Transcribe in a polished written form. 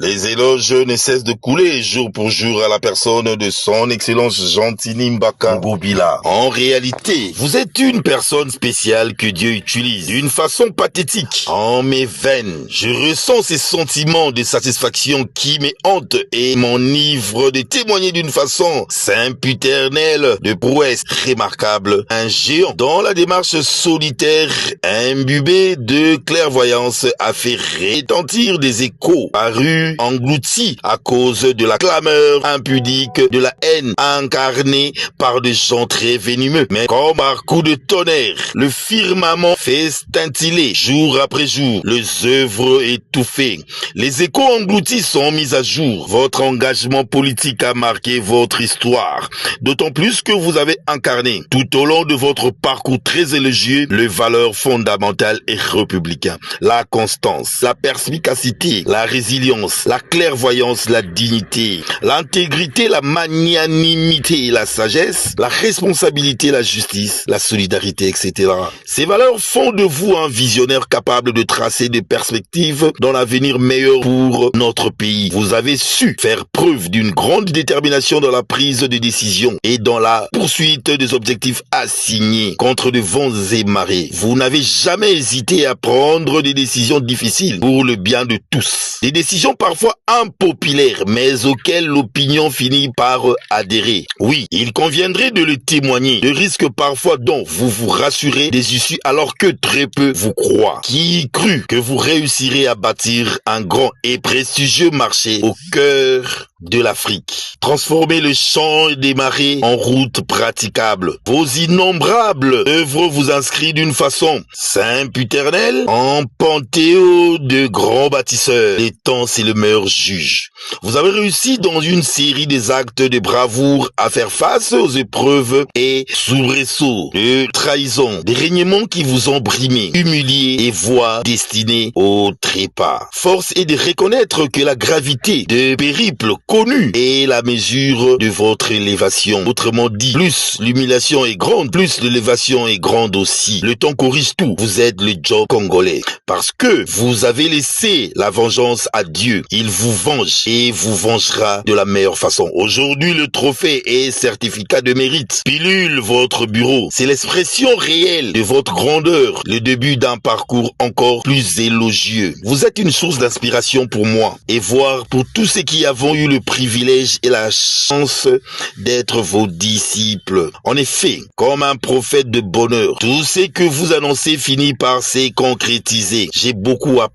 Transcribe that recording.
Les éloges ne cessent de couler jour pour jour à la personne de son excellence Gentini Mbaka Ngobila. En réalité, vous êtes une personne spéciale que Dieu utilise d'une façon pathétique. En mes veines, je ressens ces sentiments de satisfaction qui me hantent et m'enivrent de témoigner d'une façon sempiternelle de prouesse remarquable. Un géant dans la démarche solitaire, imbibé de clairvoyance, a fait retentir des échos parus engloutis à cause de la clameur impudique, de la haine incarnée par des gens très venimeux. Mais comme par coup de tonnerre, le firmament fait scintiller jour après jour, les œuvres étouffées. Les échos engloutis sont mis à jour. Votre engagement politique a marqué votre histoire. D'autant plus que vous avez incarné, tout au long de votre parcours très élogieux, les valeurs fondamentales et républicaines. La constance, la perspicacité, la résilience, la clairvoyance, la dignité, l'intégrité, la magnanimité, la sagesse, la responsabilité, la justice, la solidarité, etc. Ces valeurs font de vous un visionnaire capable de tracer des perspectives dans l'avenir meilleur pour notre pays. Vous avez su faire preuve d'une grande détermination dans la prise de décision et dans la poursuite des objectifs assignés contre de vents et marées. Vous n'avez jamais hésité à prendre des décisions difficiles pour le bien de tous. Des décisions parfois impopulaires, mais auxquelles l'opinion finit par adhérer. Oui, il conviendrait de le témoigner. De risques parfois dont vous vous rassurez des issues alors que très peu vous croient. Qui crut que vous réussirez à bâtir un grand et prestigieux marché au cœur de l'Afrique? Transformer le champ des marais en route praticable. Vos innombrables œuvres vous inscrivent d'une façon sempiternelle en panthéon de grands bâtisseurs. Le temps, c'est le meilleur juge. Vous avez réussi dans une série des actes de bravoure à faire face aux épreuves et soubresauts, de trahison, des régnements qui vous ont brimé, humilié et voies destinées au trépas. Force est de reconnaître que la gravité de périples connus est la mesure de votre élévation. Autrement dit, plus l'humiliation est grande, plus l'élévation est grande aussi. Le temps corrige tout. Vous êtes le Job congolais. Parce que vous avez laissé la vengeance à Dieu. Il vous venge et vous vengera de la meilleure façon. Aujourd'hui, le trophée et certificat de mérite pilule votre bureau. C'est l'expression réelle de votre grandeur, le début d'un parcours encore plus élogieux. Vous êtes une source d'inspiration pour moi et voire pour tous ceux qui avons eu le privilège et la chance d'être vos disciples. En effet, comme un prophète de bonheur, tout ce que vous annoncez finit par se concrétiser. J'ai beaucoup appris.